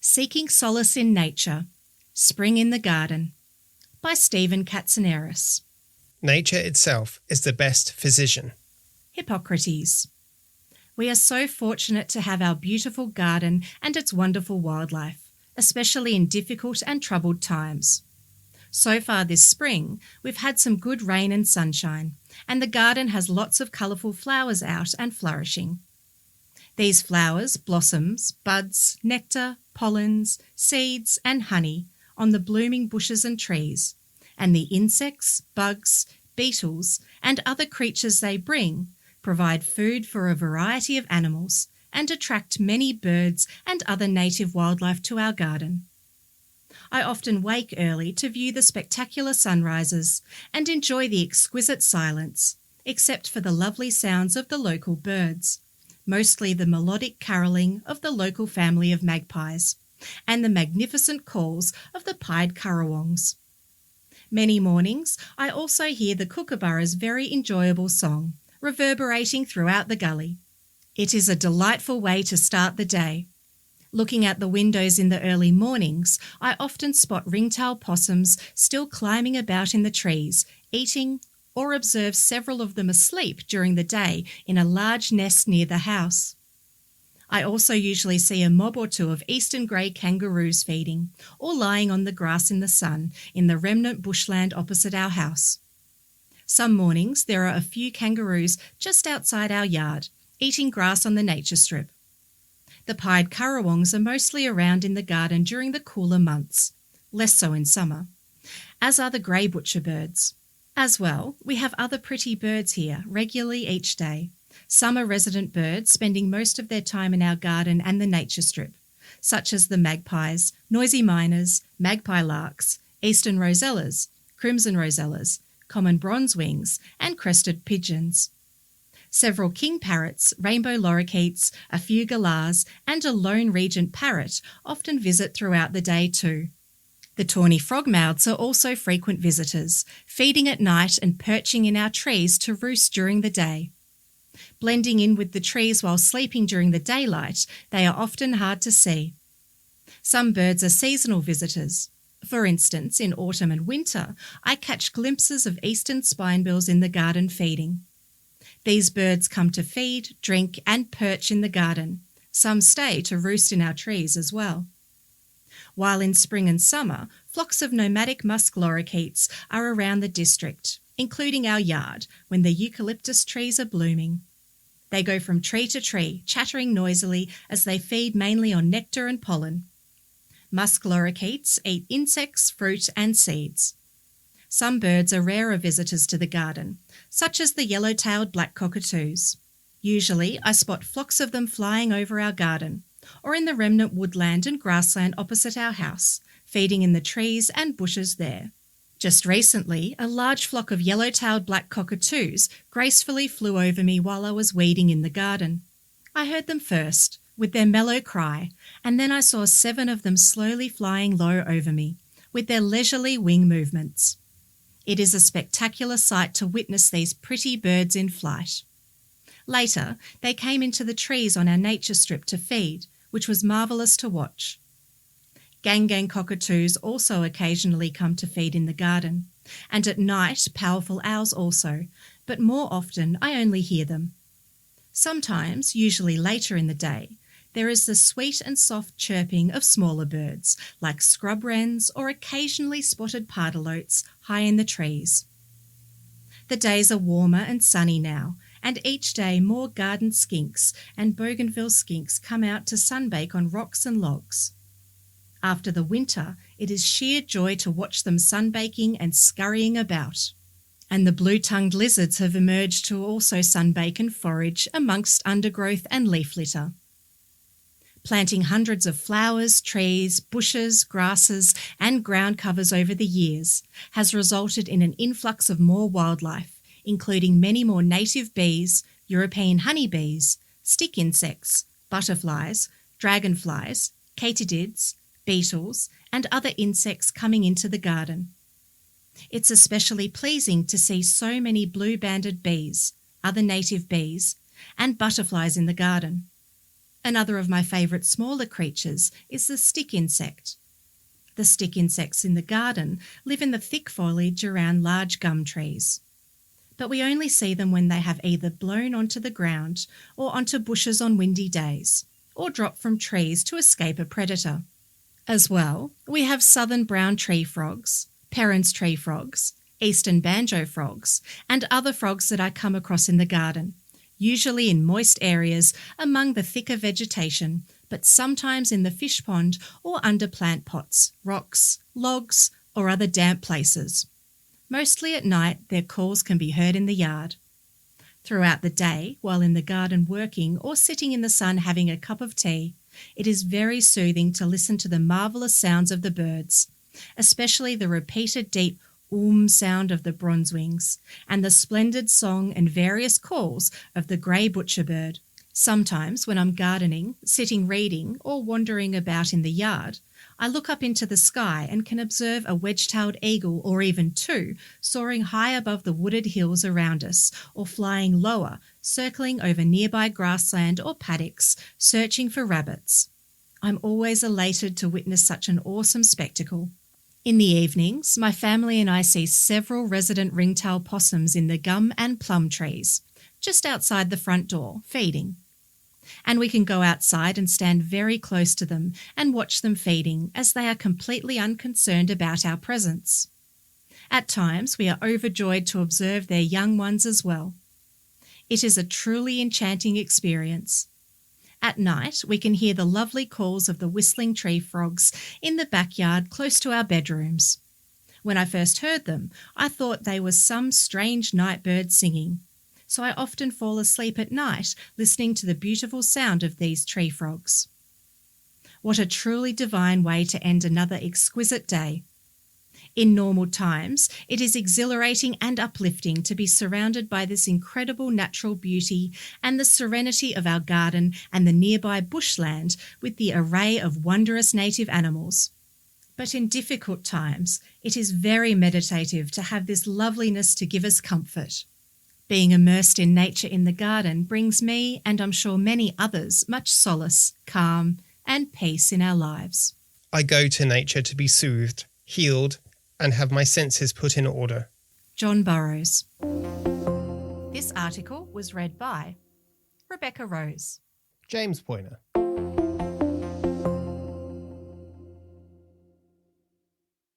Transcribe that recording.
Seeking Solace in Nature, Spring in the Garden, by Steven Katsineris. Nature itself is the best physician. Hippocrates. We are so fortunate to have our beautiful garden and its wonderful wildlife, especially in difficult and troubled times. So far this spring, we've had some good rain and sunshine, and the garden has lots of colourful flowers out and flourishing. These flowers, blossoms, buds, nectar, pollens, seeds and honey on the blooming bushes and trees, and the insects, bugs, beetles and other creatures they bring provide food for a variety of animals and attract many birds and other native wildlife to our garden. I often wake early to view the spectacular sunrises and enjoy the exquisite silence, except for the lovely sounds of the local birds, mostly the melodic carolling of the local family of magpies and the magnificent calls of the pied currawongs. Many mornings I also hear the kookaburra's very enjoyable song, reverberating throughout the gully. It is a delightful way to start the day. Looking out the windows in the early mornings, I often spot ringtail possums still climbing about in the trees, eating, or observe several of them asleep during the day in a large nest near the house. I also usually see a mob or two of eastern grey kangaroos feeding, or lying on the grass in the sun in the remnant bushland opposite our house. Some mornings there are a few kangaroos just outside our yard, eating grass on the nature strip. The pied currawongs are mostly around in the garden during the cooler months, less so in summer, as are the grey butcher birds. As well, we have other pretty birds here regularly each day. Some are resident birds spending most of their time in our garden and the nature strip, such as the magpies, noisy miners, magpie larks, eastern rosellas, crimson rosellas, common bronzewings and crested pigeons. Several king parrots, rainbow lorikeets, a few galahs and a lone regent parrot often visit throughout the day too. The tawny frogmouths are also frequent visitors, feeding at night and perching in our trees to roost during the day. Blending in with the trees while sleeping during the daylight, they are often hard to see. Some birds are seasonal visitors. For instance, in autumn and winter, I catch glimpses of eastern spinebills in the garden feeding. These birds come to feed, drink and perch in the garden. Some stay to roost in our trees as well. While in spring and summer, flocks of nomadic musk lorikeets are around the district, including our yard, when the eucalyptus trees are blooming. They go from tree to tree, chattering noisily as they feed mainly on nectar and pollen. Musk lorikeets eat insects, fruit and seeds. Some birds are rarer visitors to the garden, such as the yellow-tailed black cockatoos. Usually I spot flocks of them flying over our garden, or in the remnant woodland and grassland opposite our house, feeding in the trees and bushes there. Just recently, a large flock of yellow-tailed black cockatoos gracefully flew over me while I was weeding in the garden. I heard them first, with their mellow cry, and then I saw 7 of them slowly flying low over me, with their leisurely wing movements. It is a spectacular sight to witness these pretty birds in flight. Later, they came into the trees on our nature strip to feed, which was marvellous to watch. Gang cockatoos also occasionally come to feed in the garden, and at night powerful owls also, but more often I only hear them. Sometimes, usually later in the day, there is the sweet and soft chirping of smaller birds, like scrub wrens or occasionally spotted pardalotes high in the trees. The days are warmer and sunny now, and each day more garden skinks and bougainville skinks come out to sunbake on rocks and logs. After the winter, it is sheer joy to watch them sunbaking and scurrying about. And the blue-tongued lizards have emerged to also sunbake and forage amongst undergrowth and leaf litter. Planting hundreds of flowers, trees, bushes, grasses and ground covers over the years has resulted in an influx of more wildlife, including many more native bees, European honeybees, stick insects, butterflies, dragonflies, katydids, beetles and other insects coming into the garden. It's especially pleasing to see so many blue-banded bees, other native bees, and butterflies in the garden. Another of my favourite smaller creatures is the stick insect. The stick insects in the garden live in the thick foliage around large gum trees. But we only see them when they have either blown onto the ground or onto bushes on windy days, or drop from trees to escape a predator. As well, we have southern brown tree frogs, Perrin's tree frogs, eastern banjo frogs, and other frogs that I come across in the garden, usually in moist areas among the thicker vegetation, but sometimes in the fish pond or under plant pots, rocks, logs, or other damp places. Mostly at night, their calls can be heard in the yard. Throughout the day, while in the garden working or sitting in the sun having a cup of tea, it is very soothing to listen to the marvellous sounds of the birds, especially the repeated deep sound of the bronzewings and the splendid song and various calls of the grey butcherbird. Sometimes when I'm gardening, sitting reading, or wandering about in the yard, I look up into the sky and can observe a wedge-tailed eagle or even two soaring high above the wooded hills around us, or flying lower, circling over nearby grassland or paddocks, searching for rabbits. I'm always elated to witness such an awesome spectacle. In the evenings, my family and I see several resident ringtail possums in the gum and plum trees, just outside the front door, feeding. And we can go outside and stand very close to them and watch them feeding, as they are completely unconcerned about our presence. At times, we are overjoyed to observe their young ones as well. It is a truly enchanting experience. At night, we can hear the lovely calls of the whistling tree frogs in the backyard close to our bedrooms. When I first heard them, I thought they were some strange night bird singing, so I often fall asleep at night listening to the beautiful sound of these tree frogs. What a truly divine way to end another exquisite day. In normal times, it is exhilarating and uplifting to be surrounded by this incredible natural beauty and the serenity of our garden and the nearby bushland with the array of wondrous native animals. But in difficult times, it is very meditative to have this loveliness to give us comfort. Being immersed in nature in the garden brings me, and I'm sure many others, much solace, calm, and peace in our lives. I go to nature to be soothed, healed, and have my senses put in order. John Burroughs. This article was read by Rebecca Rose. James Poyner.